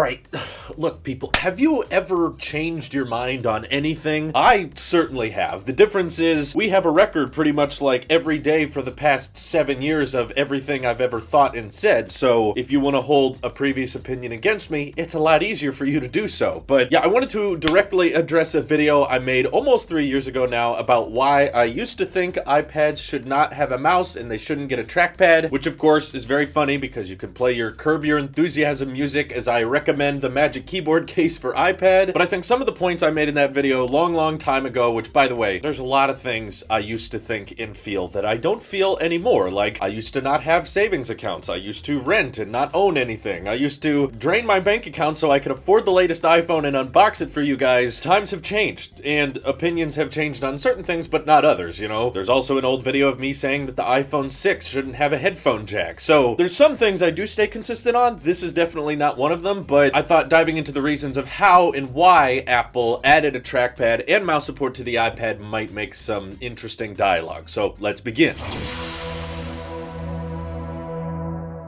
Alright, look people, have you ever changed your mind on anything? I certainly have. The difference is, we have a record pretty much like every day for the past 7 years of everything I've ever thought and said, so if you want to hold a previous opinion against me, it's a lot easier for you to do so. But yeah, I wanted to directly address a video I made almost 3 years ago now about why I used to think iPads should not have a mouse and they shouldn't get a trackpad, which of course is very funny because you can play your Curb Your Enthusiasm music as I recommend the Magic Keyboard case for iPad. But I think some of the points I made in that video long time ago, which by the way, there's a lot of things I used to think and feel that I don't feel anymore. Like, I used to not have savings accounts. I used to rent and not own anything. I used to drain my bank account so I could afford the latest iPhone and unbox it for you guys. Times have changed, and opinions have changed on certain things, but not others, you know? There's also an old video of me saying that the iPhone 6 shouldn't have a headphone jack. So, there's some things I do stay consistent on. This is definitely not one of them, but I thought diving into the reasons of how and why Apple added a trackpad and mouse support to the iPad might make some interesting dialogue. So, let's begin.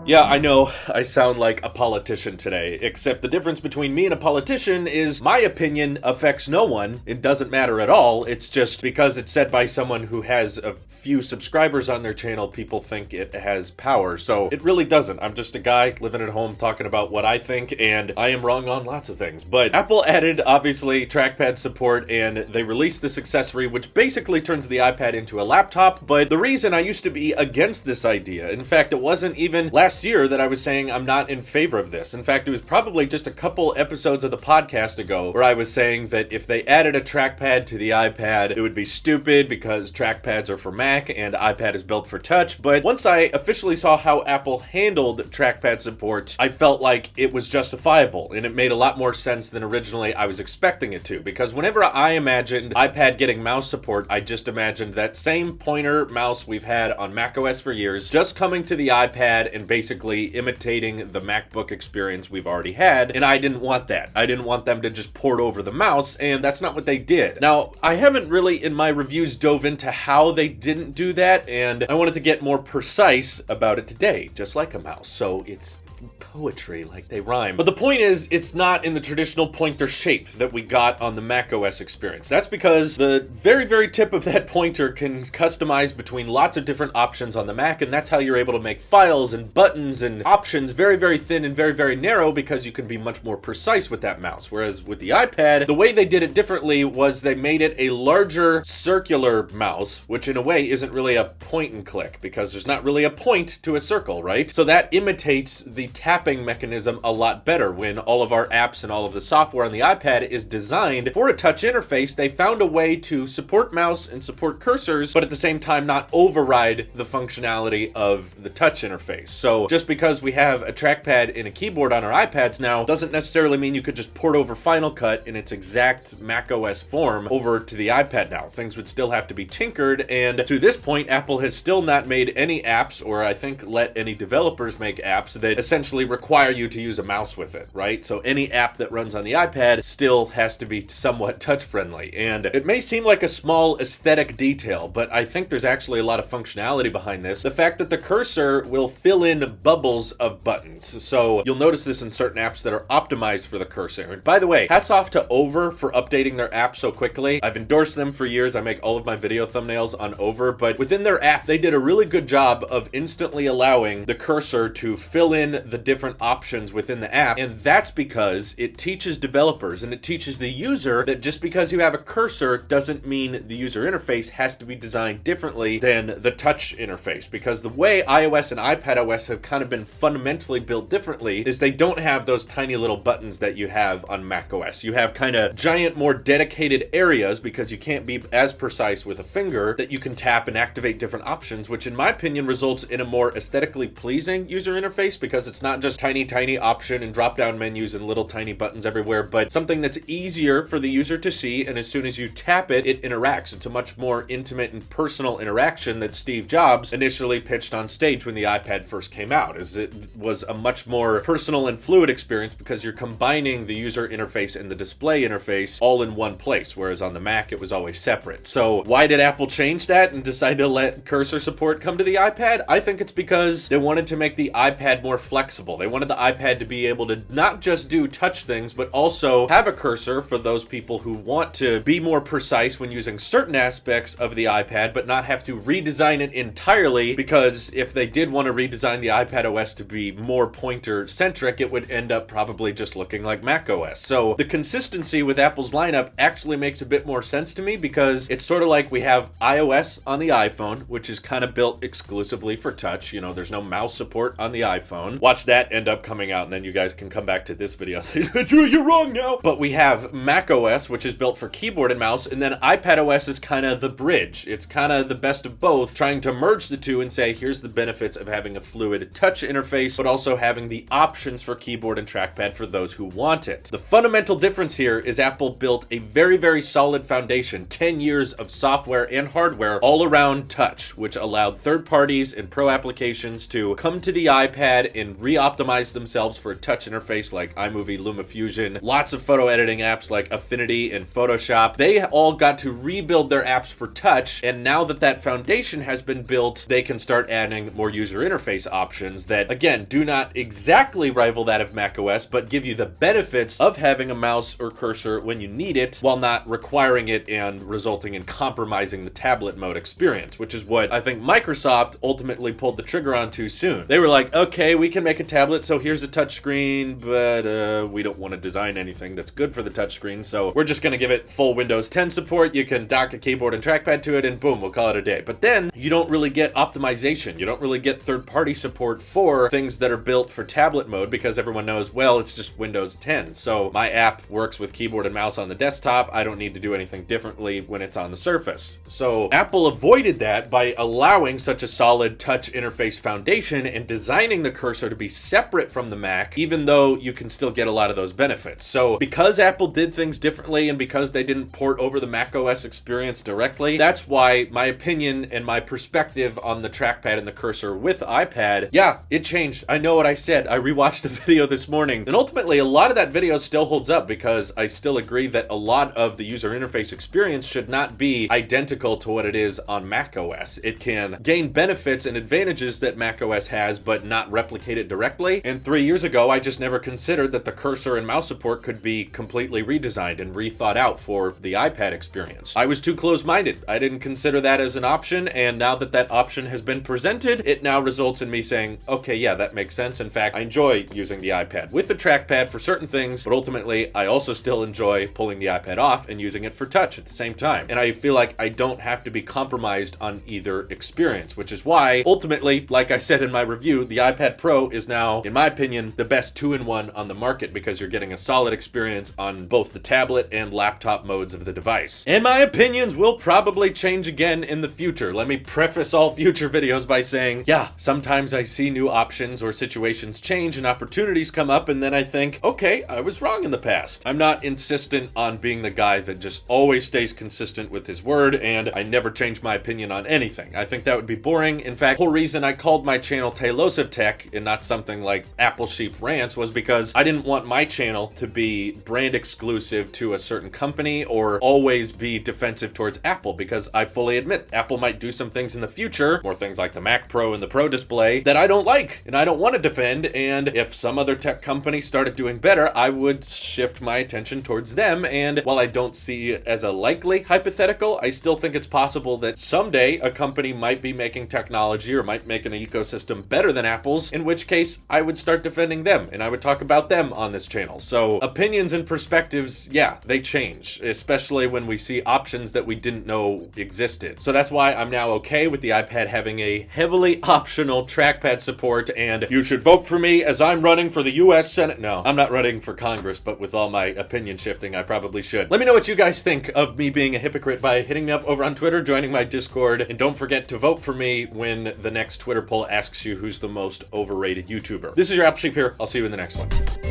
Yeah, I know, I sound like a politician today, except the difference between me and a politician is my opinion affects no one. It doesn't matter at all. It's just because it's said by someone who has a few subscribers on their channel, people think it has power. So it really doesn't. I'm just a guy living at home talking about what I think, and I am wrong on lots of things. But Apple added, obviously, trackpad support, and they released this accessory, which basically turns the iPad into a laptop. But the reason I used to be against this idea, in fact, it wasn't even last year that I was saying I'm not in favor of this. In fact, it was probably just a couple episodes of the podcast ago where I was saying that if they added a trackpad to the iPad, it would be stupid because trackpads are for Mac and iPad is built for touch. But once I officially saw how Apple handled trackpad support, I felt like it was justifiable and it made a lot more sense than originally I was expecting it to. Because whenever I imagined iPad getting mouse support, I just imagined that same pointer mouse we've had on macOS for years just coming to the iPad and basically imitating the MacBook experience we've already had, and I didn't want that. I didn't want them to just port over the mouse, and that's not what they did. Now, I haven't really in my reviews dove into how they didn't do that, and I wanted to get more precise about it today, just like a mouse, so it's poetry, like they rhyme. But the point is, it's not in the traditional pointer shape that we got on the macOS experience. That's because the very tip of that pointer can customize between lots of different options on the Mac, and that's how you're able to make files and buttons and options very thin and very narrow, because you can be much more precise with that mouse. Whereas with the iPad, the way they did it differently was they made it a larger circular mouse, which in a way isn't really a point and click, because there's not really a point to a circle, right? So that imitates the tapping mechanism a lot better. When all of our apps and all of the software on the iPad is designed for a touch interface, they found a way to support mouse and support cursors, but at the same time not override the functionality of the touch interface. So just because we have a trackpad and a keyboard on our iPads now doesn't necessarily mean you could just port over Final Cut in its exact macOS form over to the iPad now. Things would still have to be tinkered, and to this point, Apple has still not made any apps, or I think let any developers make apps that essentially require you to use a mouse with it, right? So any app that runs on the iPad still has to be somewhat touch friendly. And it may seem like a small aesthetic detail, but I think there's actually a lot of functionality behind this. The fact that the cursor will fill in bubbles of buttons. So you'll notice this in certain apps that are optimized for the cursor. And by the way, hats off to Over for updating their app so quickly. I've endorsed them for years. I make all of my video thumbnails on Over, but within their app, they did a really good job of instantly allowing the cursor to fill in the different options within the app, and that's because it teaches developers and it teaches the user that just because you have a cursor doesn't mean the user interface has to be designed differently than the touch interface, because the way iOS and iPadOS have kind of been fundamentally built differently is they don't have those tiny little buttons that you have on macOS. You have kind of giant, more dedicated areas because you can't be as precise with a finger that you can tap and activate different options, which in my opinion results in a more aesthetically pleasing user interface because it's not just tiny option and drop down menus and little tiny buttons everywhere, but something that's easier for the user to see, and as soon as you tap it, it interacts. It's a much more intimate and personal interaction that Steve Jobs initially pitched on stage when the iPad first came out, as it was a much more personal and fluid experience because you're combining the user interface and the display interface all in one place, whereas on the Mac it was always separate. So why did Apple change that and decide to let cursor support come to the iPad? I think it's because they wanted to make the iPad more flexible flexible. They wanted the iPad to be able to not just do touch things, but also have a cursor for those people who want to be more precise when using certain aspects of the iPad, but not have to redesign it entirely, because if they did want to redesign the iPad OS to be more pointer-centric, it would end up probably just looking like Mac OS. So the consistency with Apple's lineup actually makes a bit more sense to me, because it's sort of like we have iOS on the iPhone, which is kind of built exclusively for touch. You know, there's no mouse support on the iPhone. Watch that end up coming out, and then you guys can come back to this video and say, you're wrong now. But we have Mac OS, which is built for keyboard and mouse, and then iPad OS is kind of the bridge. It's kind of the best of both, trying to merge the two and say, here's the benefits of having a fluid touch interface, but also having the options for keyboard and trackpad for those who want it. The fundamental difference here is Apple built a very, very solid foundation, 10 years of software and hardware all around touch, which allowed third parties and pro applications to come to the iPad and re-optimize themselves for a touch interface like iMovie, LumaFusion, lots of photo editing apps like Affinity and Photoshop. They all got to rebuild their apps for touch, and now that that foundation has been built, they can start adding more user interface options that, again, do not exactly rival that of macOS, but give you the benefits of having a mouse or cursor when you need it, while not requiring it and resulting in compromising the tablet mode experience, which is what I think Microsoft ultimately pulled the trigger on too soon. They were like, okay, we can make a tablet, so here's a touchscreen, but we don't want to design anything that's good for the touchscreen, so we're just going to give it full Windows 10 support. You can dock a keyboard and trackpad to it, and boom, we'll call it a day. But then you don't really get optimization. You don't really get third-party support for things that are built for tablet mode, because everyone knows, well, it's just Windows 10. So my app works with keyboard and mouse on the desktop. I don't need to do anything differently when it's on the Surface. So Apple avoided that by allowing such a solid touch interface foundation and designing the cursor to be separate from the Mac, even though you can still get a lot of those benefits. So because Apple did things differently and because they didn't port over the Mac OS experience directly, that's why my opinion and my perspective on the trackpad and the cursor with iPad, yeah, it changed. I know what I said. I rewatched a video this morning, and ultimately a lot of that video still holds up, because I still agree that a lot of the user interface experience should not be identical to what it is on Mac OS. It can gain benefits and advantages that Mac OS has, but not replicate it directly. And 3 years ago, I just never considered that the cursor and mouse support could be completely redesigned and rethought out for the iPad experience. I was too close-minded. I didn't consider that as an option, and now that that option has been presented, it now results in me saying, okay, yeah, that makes sense. In fact, I enjoy using the iPad with the trackpad for certain things, but ultimately, I also still enjoy pulling the iPad off and using it for touch at the same time. And I feel like I don't have to be compromised on either experience, which is why, ultimately, like I said in my review, the iPad Pro is now, in my opinion, the best 2-in-1 on the market, because you're getting a solid experience on both the tablet and laptop modes of the device. And my opinions will probably change again in the future. Let me preface all future videos by saying, yeah, sometimes I see new options or situations change and opportunities come up, and then I think, okay, I was wrong in the past. I'm not insistent on being the guy that just always stays consistent with his word, and I never change my opinion on anything. I think that would be boring. In fact, the whole reason I called my channel Tailosive Tech and not something like Apple Sheep Rants was because I didn't want my channel to be brand exclusive to a certain company or always be defensive towards Apple, because I fully admit Apple might do some things in the future, more things like the Mac Pro and the Pro Display, that I don't like and I don't want to defend. And if some other tech company started doing better, I would shift my attention towards them. And while I don't see it as a likely hypothetical, I still think it's possible that someday a company might be making technology or might make an ecosystem better than Apple's, in which case I would start defending them and I would talk about them on this channel. So opinions and perspectives, yeah, they change, especially when we see options that we didn't know existed. So that's why I'm now okay with the iPad having a heavily optional trackpad support, and you should vote for me as I'm running for the US Senate. No, I'm not running for Congress, but with all my opinion shifting, I probably should. Let me know what you guys think of me being a hypocrite by hitting me up over on Twitter, joining my Discord, and don't forget to vote for me when the next Twitter poll asks you who's the most overrated YouTuber. This is your Apple Sheep here. I'll see you in the next one.